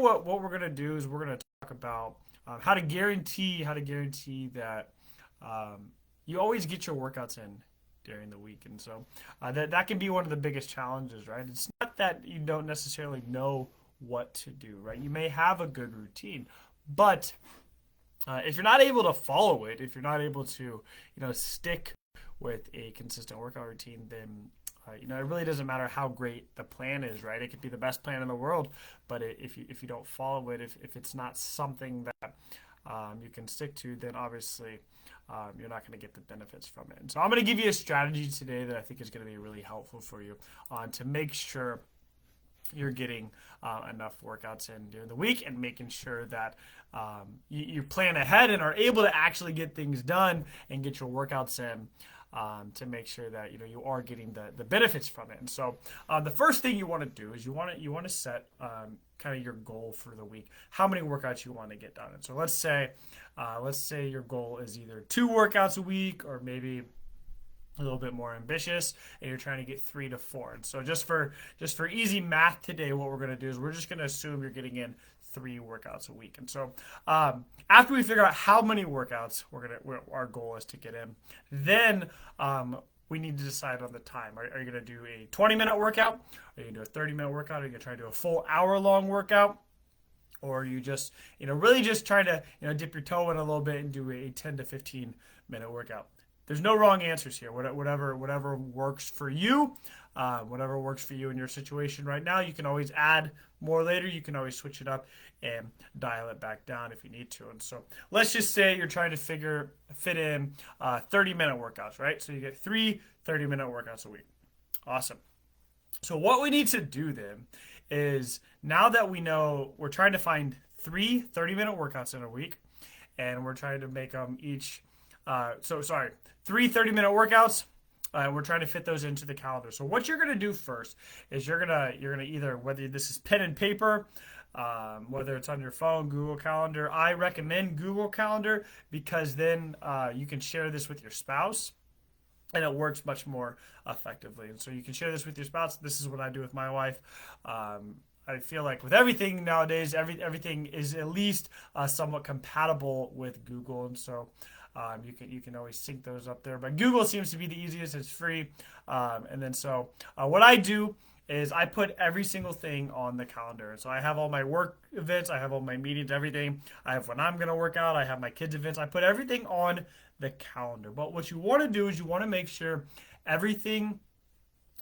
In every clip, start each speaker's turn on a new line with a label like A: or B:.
A: what we're gonna do is we're gonna talk about how to guarantee that you always get your workouts in during the week, and so that can be one of the biggest challenges, right? It's not that you don't necessarily know what to do, right? You may have a good routine, but if you're not able to follow it, if you're not able to, stick with a consistent workout routine, then it really doesn't matter how great the plan is, right? It could be the best plan in the world, but if you don't follow it, if it's not something that you can stick to, then obviously you're not going to get the benefits from it. And so I'm going to give you a strategy today that I think is going to be really helpful for you to make sure you're getting enough workouts in during the week and making sure that you plan ahead and are able to actually get things done and get your workouts in to make sure that you are getting the benefits from it. And so the first thing you want to do is you want to set kind of your goal for the week, how many workouts you want to get done. And so let's say your goal is either 2 workouts a week or maybe a little bit more ambitious and you're trying to get 3 to 4. And so just for easy math today, what we're going to do is we're just going to assume you're getting in 3 workouts a week. And so after we figure out how many workouts our goal is to get in, then we need to decide on the time. Are you going to do a 20-minute workout? Are you going to do a 30-minute workout? Are you going to try to do a full hour-long workout? Or are you just, really just trying to, dip your toe in a little bit and do a 10 to 15-minute workout? There's no wrong answers here. Whatever works for you, whatever works for you in your situation right now. You can always add more later. You can always switch it up and dial it back down if you need to. And so let's just say you're trying to fit in 30-minute workouts, right? So you get 3 30-minute workouts a week. Awesome. So what we need to do then is, now that we know we're trying to find 3 30-minute workouts in a week, and we're trying to make them each 3 30-minute workouts. We're trying to fit those into the calendar. So what you're going to do first is you're gonna either, whether this is pen and paper, whether it's on your phone, Google Calendar. I recommend Google Calendar because then you can share this with your spouse, and it works much more effectively. And so you can share this with your spouse. This is what I do with my wife. I feel like with everything nowadays, everything is at least somewhat compatible with Google, and so you can always sync those up there. But Google seems to be the easiest. It's free, and then what I do is I put every single thing on the calendar. So I have all my work events, I have all my meetings, everything. I have when I'm going to work out, I have my kids' events. I put everything on the calendar. But what you want to do is you want to make sure everything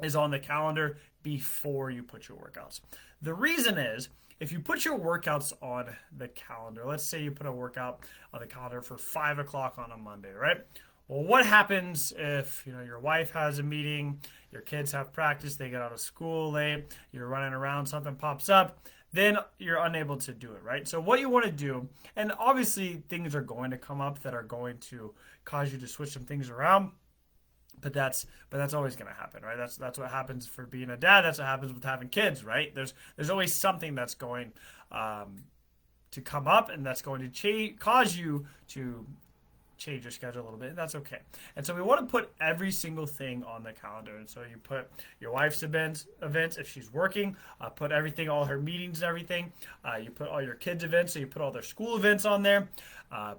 A: is on the calendar before you put your workouts. The reason is, if you put your workouts on the calendar, let's say you put a workout on the calendar for 5 o'clock on a Monday, right? Well, what happens if your wife has a meeting, your kids have practice, they get out of school late, you're running around, something pops up, then you're unable to do it, right? So what you want to do, and obviously things are going to come up that are going to cause you to switch some things around. But that's always going to happen, right? That's what happens for being a dad. That's what happens with having kids, right? There's always something that's going to come up, and that's going to cause you to change your schedule a little bit, and that's okay. And so we want to put every single thing on the calendar. And so you put your wife's events if she's working, put everything, all her meetings and everything. You put all your kids' events, so you put all their school events on there,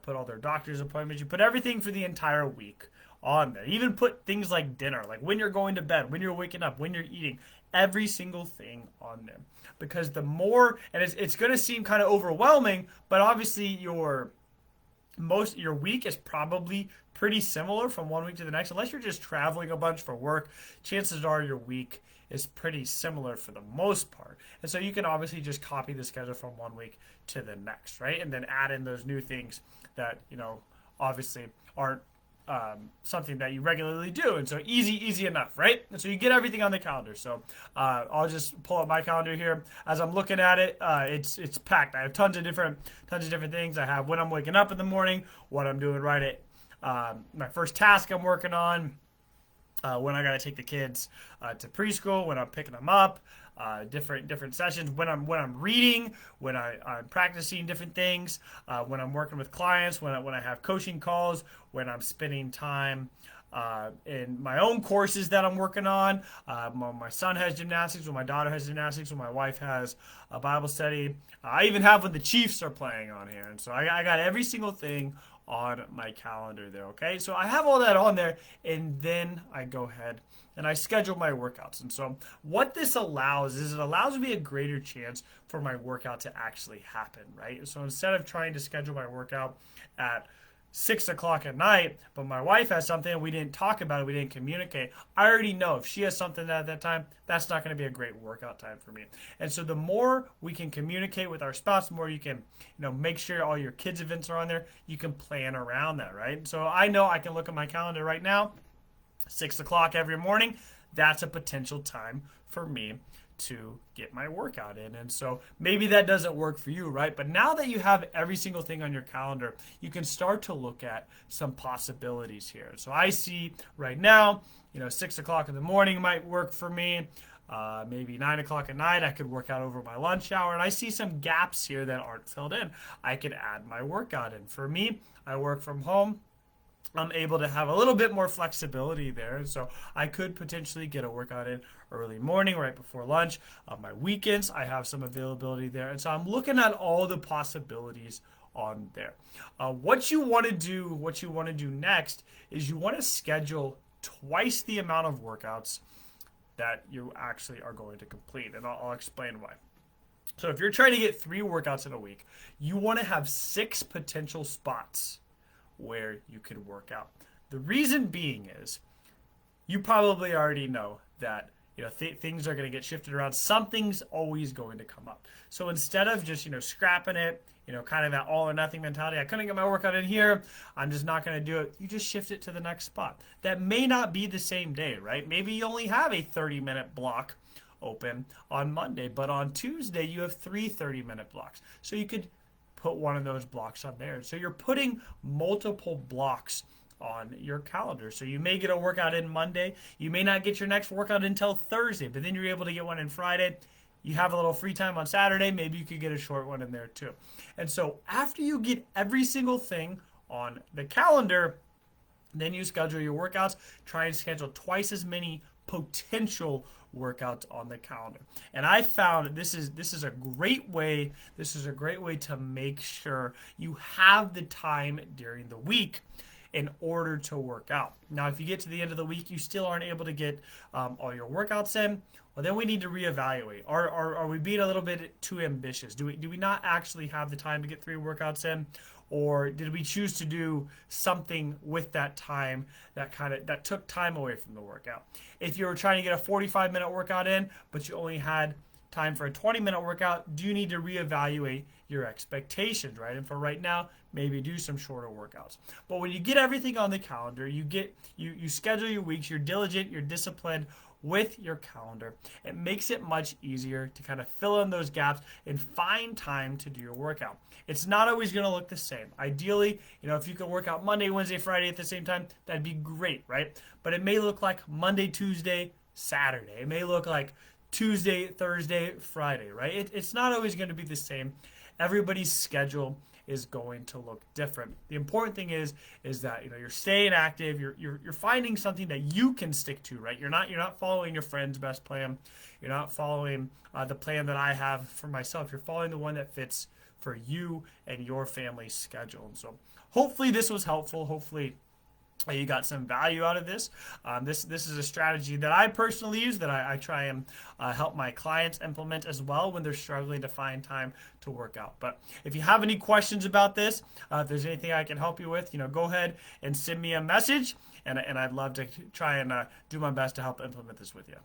A: put all their doctor's appointments. You put everything for the entire week on there. Even put things like dinner, like when you're going to bed, when you're waking up, when you're eating, every single thing on there. Because the more, and it's going to seem kind of overwhelming, but obviously your week is probably pretty similar from one week to the next. Unless you're just traveling a bunch for work, chances are your week is pretty similar for the most part. And so you can obviously just copy the schedule from one week to the next, right? And then add in those new things that, obviously aren't something that you regularly do. And so easy enough, right? And so you get everything on the calendar. So I'll just pull up my calendar here. As I'm looking at it, it's packed. I have tons of different things. I have when I'm waking up in the morning, what I'm doing right at my first task I'm working on, when I got to take the kids to preschool, when I'm picking them up, different sessions, when I'm reading, when I'm practicing different things, when I'm working with clients, when I have coaching calls, when I'm spending time in my own courses that I'm working on. My son has gymnastics, when my daughter has gymnastics, when my wife has a Bible study. I even have when the Chiefs are playing on here. And so I got every single thing on my calendar there, okay? So I have all that on there, and then I go ahead and I schedule my workouts. And so what this allows is it allows me a greater chance for my workout to actually happen, right? So instead of trying to schedule my workout at 6 o'clock at night, but my wife has something and we didn't talk about it, we didn't communicate. I already know if she has something at that time, that's not going to be a great workout time for me. And so the more we can communicate with our spouse, the more you can, make sure all your kids' events are on there. You can plan around that, right? So I know I can look at my calendar right now, 6 o'clock every morning. That's a potential time for me to get my workout in. And so maybe that doesn't work for you, right? But now that you have every single thing on your calendar, you can start to look at some possibilities here. So I see right now, 6 o'clock in the morning might work for me. Maybe 9 o'clock at night, I could work out over my lunch hour. And I see some gaps here that aren't filled in. I could add my workout in. For me, I work from home. I'm able to have a little bit more flexibility there. So I could potentially get a workout in early morning, right before lunch. On my weekends, I have some availability there. And so I'm looking at all the possibilities on there. What you want to do next is you want to schedule twice the amount of workouts that you actually are going to complete. And I'll explain why. So if you're trying to get 3 workouts in a week, you want to have 6 potential spots where you could work out. The reason being is you probably already know that things are going to get shifted around. Something's always going to come up. So instead of just scrapping it, kind of that all or nothing mentality, I couldn't get my workout in here, I'm just not going to do it. You just shift it to the next spot. That may not be the same day, right? Maybe you only have a 30-minute block open on Monday, but on Tuesday you have 3 30-minute blocks. So you could put one of those blocks on there. So you're putting multiple blocks on your calendar. So you may get a workout in Monday. You may not get your next workout until Thursday, but then you're able to get one in Friday. You have a little free time on Saturday. Maybe you could get a short one in there too. And so after you get every single thing on the calendar, then you schedule your workouts. Try and schedule twice as many potential workouts on the calendar. And I found this is a great way to make sure you have the time during the week in order to work out. Now, if you get to the end of the week, you still aren't able to get all your workouts in, well, then we need to reevaluate. Are we being a little bit too ambitious? Do we not actually have the time to get 3 workouts in? Or did we choose to do something with that time that took time away from the workout? If you were trying to get a 45-minute workout in, but you only had time for a 20-minute workout, do you need to reevaluate your expectations, right? And for right now, maybe do some shorter workouts. But when you get everything on the calendar, you schedule your weeks, you're diligent, you're disciplined with your calendar. It makes it much easier to kind of fill in those gaps and find time to do your workout. It's not always going to look the same. Ideally, if you could work out Monday, Wednesday, Friday at the same time, that'd be great, right? But it may look like Monday, Tuesday, Saturday. It may look like Tuesday, Thursday, Friday, right? It's not always going to be the same. Everybody's schedule is going to look different. The important thing is that you're staying active, you're finding something that you can stick to, right? You're not following your friend's best plan. You're not following the plan that I have for myself. You're following the one that fits for you and your family's schedule. And so hopefully this was helpful. Hopefully you got some value out of this. This is a strategy that I personally use, that I try and help my clients implement as well when they're struggling to find time to work out. But if you have any questions about this, if there's anything I can help you with, go ahead and send me a message, and I'd love to try and do my best to help implement this with you.